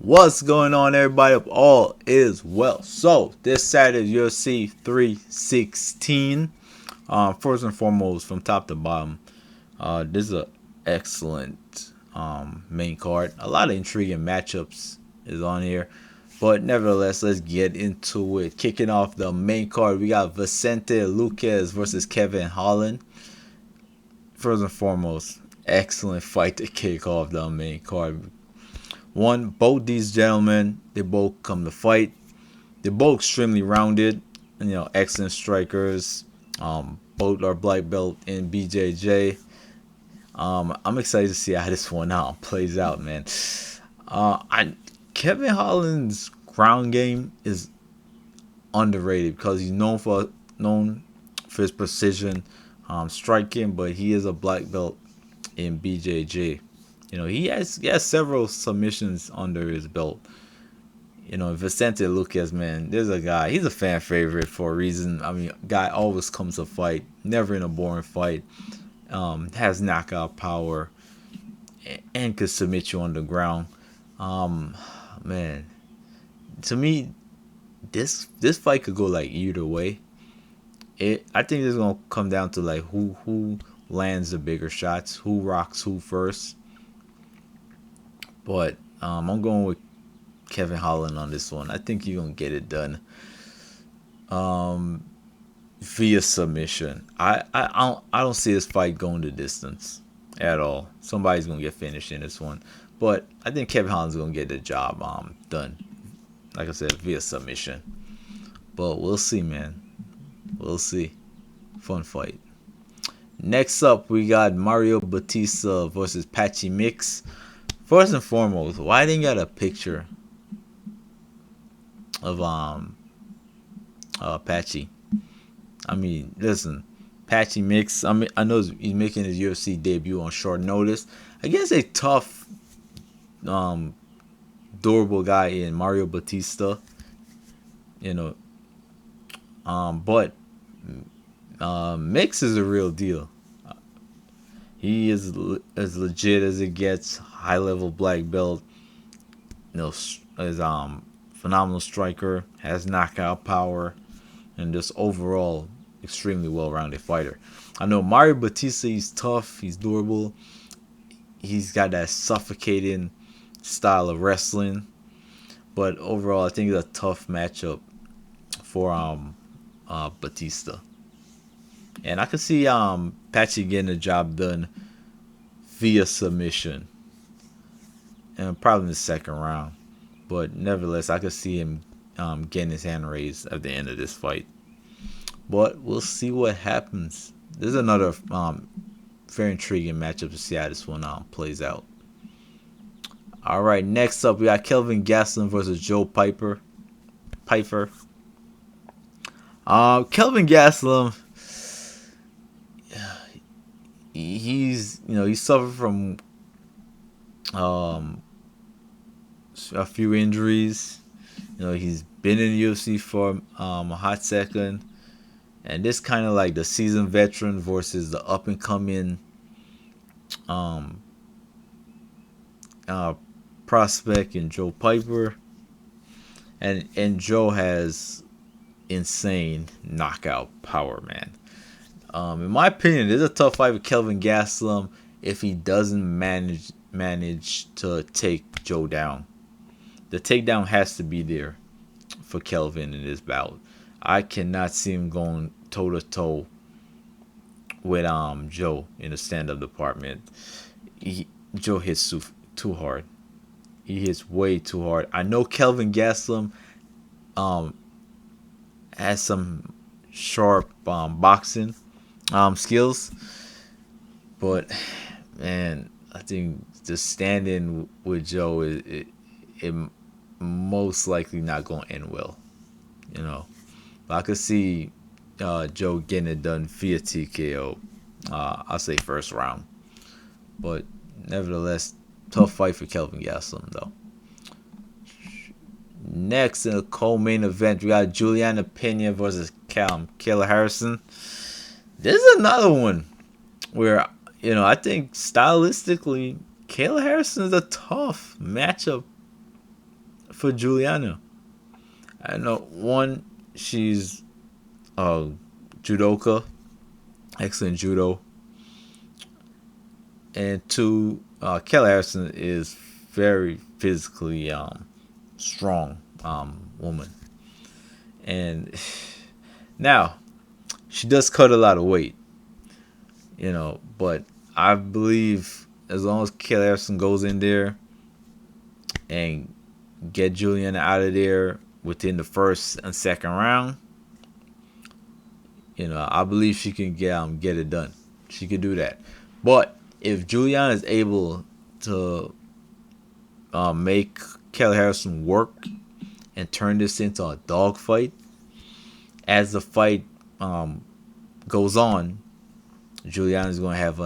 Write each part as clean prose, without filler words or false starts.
What's going on, everybody? Hope all is well. So this Saturday, UFC 316. First and foremost, from top to bottom, this is an excellent main card. A lot of intriguing matchups is on here, but nevertheless, let's get into it. Kicking off the main card, we got Vicente Luquez versus Kevin Holland. First and foremost, excellent fight to kick off the main card. One, both these gentlemen, they both come to fight. They're both extremely rounded, excellent strikers. Both are black belt in BJJ. I'm excited to see how this one plays out, man. Kevin Holland's ground game is underrated because he's known for his precision striking, but he is a black belt in BJJ. He has several submissions under his belt. Vicente Luquez, man, there's a guy. He's a fan favorite for a reason. I mean, guy always comes to fight, never in a boring fight. Has knockout power and could submit you on the ground. Man, to me, this fight could go like either way. I think it's gonna come down to like who lands the bigger shots, who rocks who first. But I'm going with Kevin Holland on this one. I think you're gonna get it done via submission. I don't see this fight going the distance at all. Somebody's gonna get finished in this one, but I think Kevin Holland's gonna get the job done. Like I said, via submission. But we'll see, man. We'll see. Fun fight. Next up, we got Mario Batista versus Patchy Mix. First and foremost, why didn't got a picture of Patchy? I mean, listen, Patchy Mix. I know he's making his UFC debut on short notice against a tough, durable guy in Mario Batista. But Mix is a real deal. He is as legit as it gets. High level black belt. Is phenomenal striker. Has knockout power, and just overall extremely well rounded fighter. I know Mario Batista. He's tough. He's durable. He's got that suffocating style of wrestling. But overall, I think it's a tough matchup for Batista. And I can see Patchy getting the job done via submission. And probably in the second round. But nevertheless, I could see him getting his hand raised at the end of this fight. But we'll see what happens. There's another very intriguing matchup to see how this one plays out. Alright, next up we got Kelvin Gastelum versus Joe Piper. Kelvin Gastelum, he suffered from a few injuries. He's been in the UFC for a hot second, and this kind of like the seasoned veteran versus the up and coming prospect in Joe Piper, and Joe has insane knockout power, man. In my opinion, it's a tough fight with Kelvin Gastelum if he doesn't manage to take Joe down. The takedown has to be there for Kelvin in this bout. I cannot see him going toe to toe with Joe in the stand-up department. Joe hits too hard. He hits way too hard. I know Kelvin Gastelum has some sharp boxing skills, but man, I think just standing with Joe it most likely not going to end well. But I could see Joe getting it done via TKO. I'll say first round, but nevertheless, tough fight for Kelvin Gastelum though. Next in the co-main event, we got Juliana Pena versus Kayla Harrison. This is another one where I think stylistically Kayla Harrison is a tough matchup for Juliana. I know one, she's a judoka, excellent judo, and two, Kelly Harrison is very physically strong woman, and now she does cut a lot of weight, but I believe as long as Kelly Harrison goes in there and get Juliana out of there within the first and second round, I believe she can get it done. She can do that. But if Juliana is able to make Kelly Harrison work and turn this into a dogfight, as the fight goes on, Juliana is going to have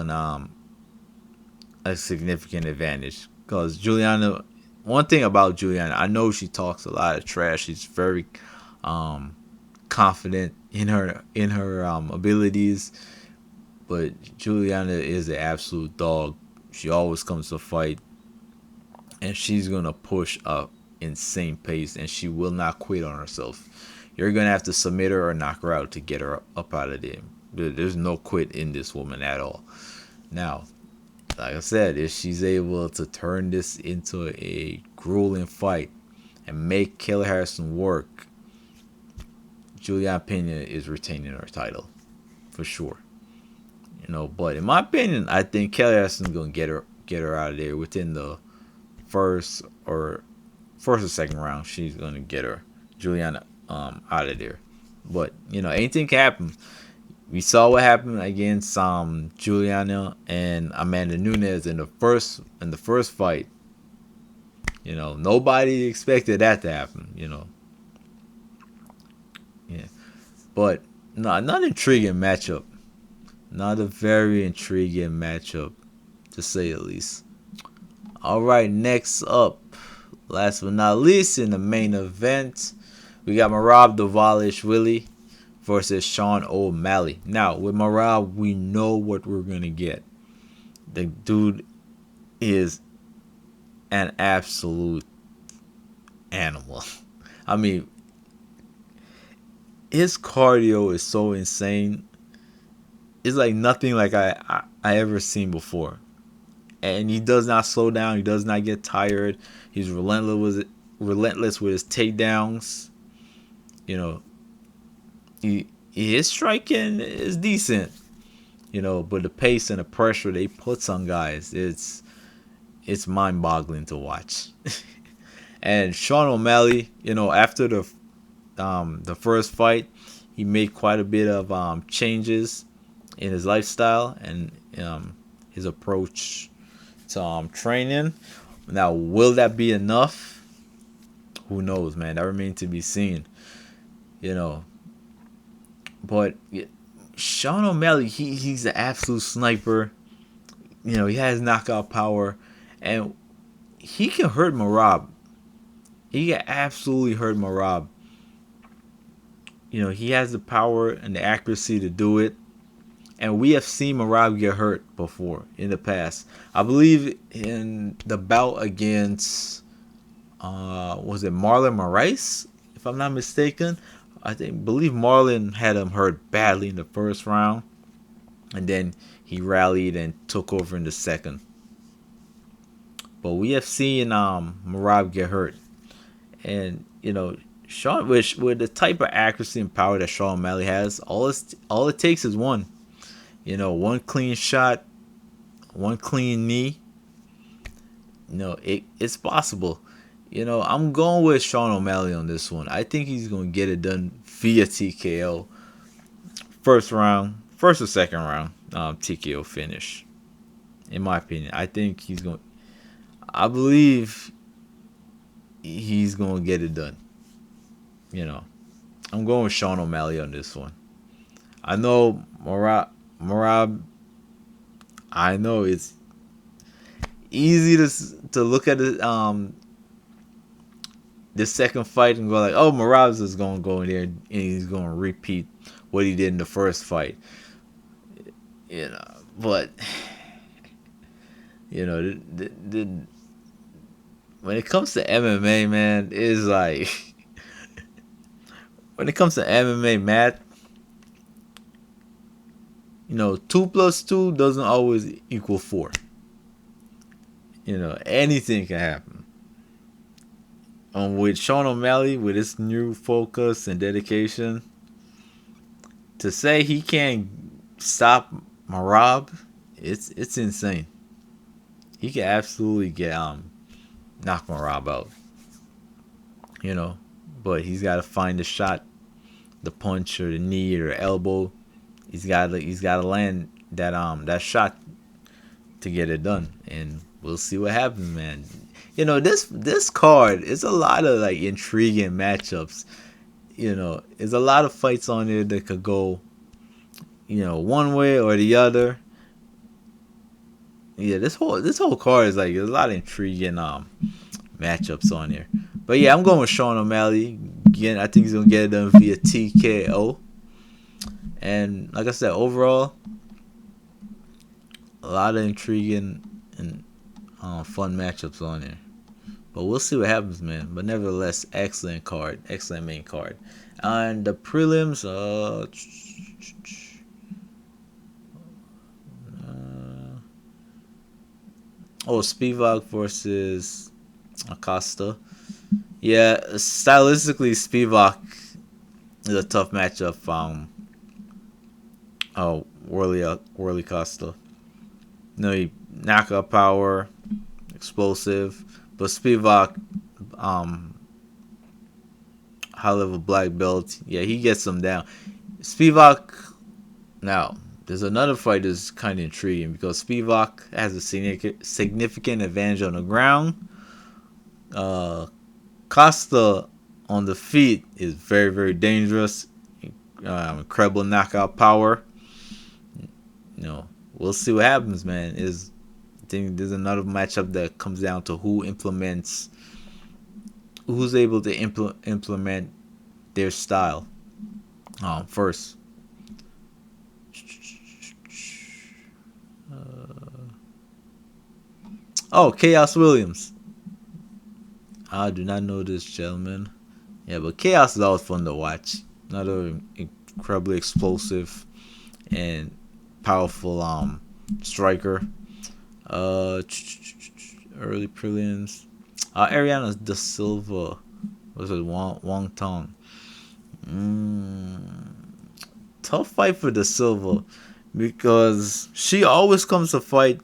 a significant advantage. Because Juliana, one thing about Juliana, I know she talks a lot of trash. She's very confident in her abilities, but Juliana is an absolute dog. She always comes to fight, and she's gonna push up insane pace, and she will not quit on herself. You're gonna have to submit her or knock her out to get her up out of there. There's no quit in this woman at all. Now, like I said, if she's able to turn this into a grueling fight and make Kelly Harrison work, Juliana Pena is retaining her title for sure. But in my opinion, I think Kelly Harrison's gonna get her out of there within the first or second round. She's gonna get her Juliana out of there. But anything can happen. We saw what happened against Juliana and Amanda Nunes in the first fight. Nobody expected that to happen. Yeah, but no, not an intriguing matchup. Not a very intriguing matchup, to say the least. All right, next up, last but not least, in the main event, we got Merab Dvalishvili versus Sean O'Malley. Now, with Merab, we know what we're gonna get. The dude is an absolute animal. I mean, his cardio is so insane. It's like nothing like I ever seen before. And he does not slow down. He does not get tired. He's relentless with his takedowns. His striking is decent. But the pace and the pressure they puts on guys, it's mind-boggling to watch. And Sean O'Malley, after the first fight, he made quite a bit of changes in his lifestyle and his approach to training. Now, will that be enough? Who knows, man? That remains to be seen. But Sean O'Malley, he's an absolute sniper. He has knockout power, and he can hurt Merab. He can absolutely hurt Merab. He has the power and the accuracy to do it. And we have seen Merab get hurt before in the past. I believe in the bout against, was it Marlon Moraes, if I'm not mistaken? Believe Marlon had him hurt badly in the first round. And then he rallied and took over in the second. But we have seen Merab get hurt. And, Sean, with the type of accuracy and power that Sean O'Malley has, all it takes is one. One clean shot, one clean knee. It's possible. I'm going with Sean O'Malley on this one. I think he's going to get it done via TKO. First or second round, TKO finish. In my opinion, I believe he's going to get it done. I'm going with Sean O'Malley on this one. I know Merab, I know it's easy to look at the second fight and go like, oh, Merab's is going to go in there and he's going to repeat what he did in the first fight. But when it comes to MMA, man, it's like when it comes to MMA, Matt, 2 plus 2 doesn't always equal 4. Anything can happen. With Sean O'Malley, with his new focus and dedication, to say he can't stop Marab, it's insane. He can absolutely get knock Marab out. You know, but he's got to find the shot, the punch or the knee or elbow. He's got to land that shot to get it done, and we'll see what happens, man. This card is a lot of like intriguing matchups. There's a lot of fights on there that could go, one way or the other. Yeah, this whole card is like there's a lot of intriguing matchups on here. But yeah, I'm going with Sean O'Malley. Again, I think he's gonna get it done via TKO. And like I said, overall, a lot of intriguing and fun matchups on here. But we'll see what happens, man. But nevertheless, excellent card, excellent main card. And the prelims, Spivak versus Acosta. Yeah, stylistically, Spivak is a tough matchup. Worley Costa. He knockout power, explosive, but Spivak, high level black belt. Yeah, he gets them down. Spivak. Now, there's another fight that's kind of intriguing because Spivak has a significant advantage on the ground. Costa on the feet is very, very dangerous. Incredible knockout power. We'll see what happens, man. I think there's another matchup that comes down to who's able to implement their style first. Chaos Williams. I do not know this gentleman. Yeah, but Chaos is always fun to watch. Another incredibly explosive and powerful striker. Early prelims. Ariana Da Silva. Was it Wong Tong? Tough fight for Da Silva because she always comes to fight.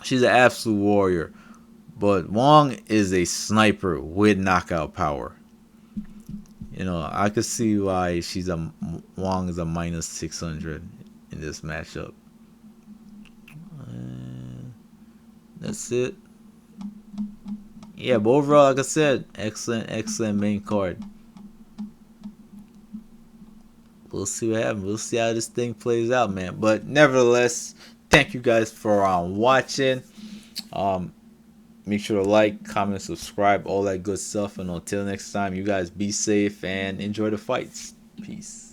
She's an absolute warrior. But Wong is a sniper with knockout power. I could see why Wong is a minus 600 in this matchup. That's it. Yeah, but overall, like I said, excellent main card. We'll see what happens. We'll see how this thing plays out, man. But nevertheless, thank you guys for watching. Make sure to like, comment, subscribe, all that good stuff. And until next time, you guys be safe and enjoy the fights. Peace.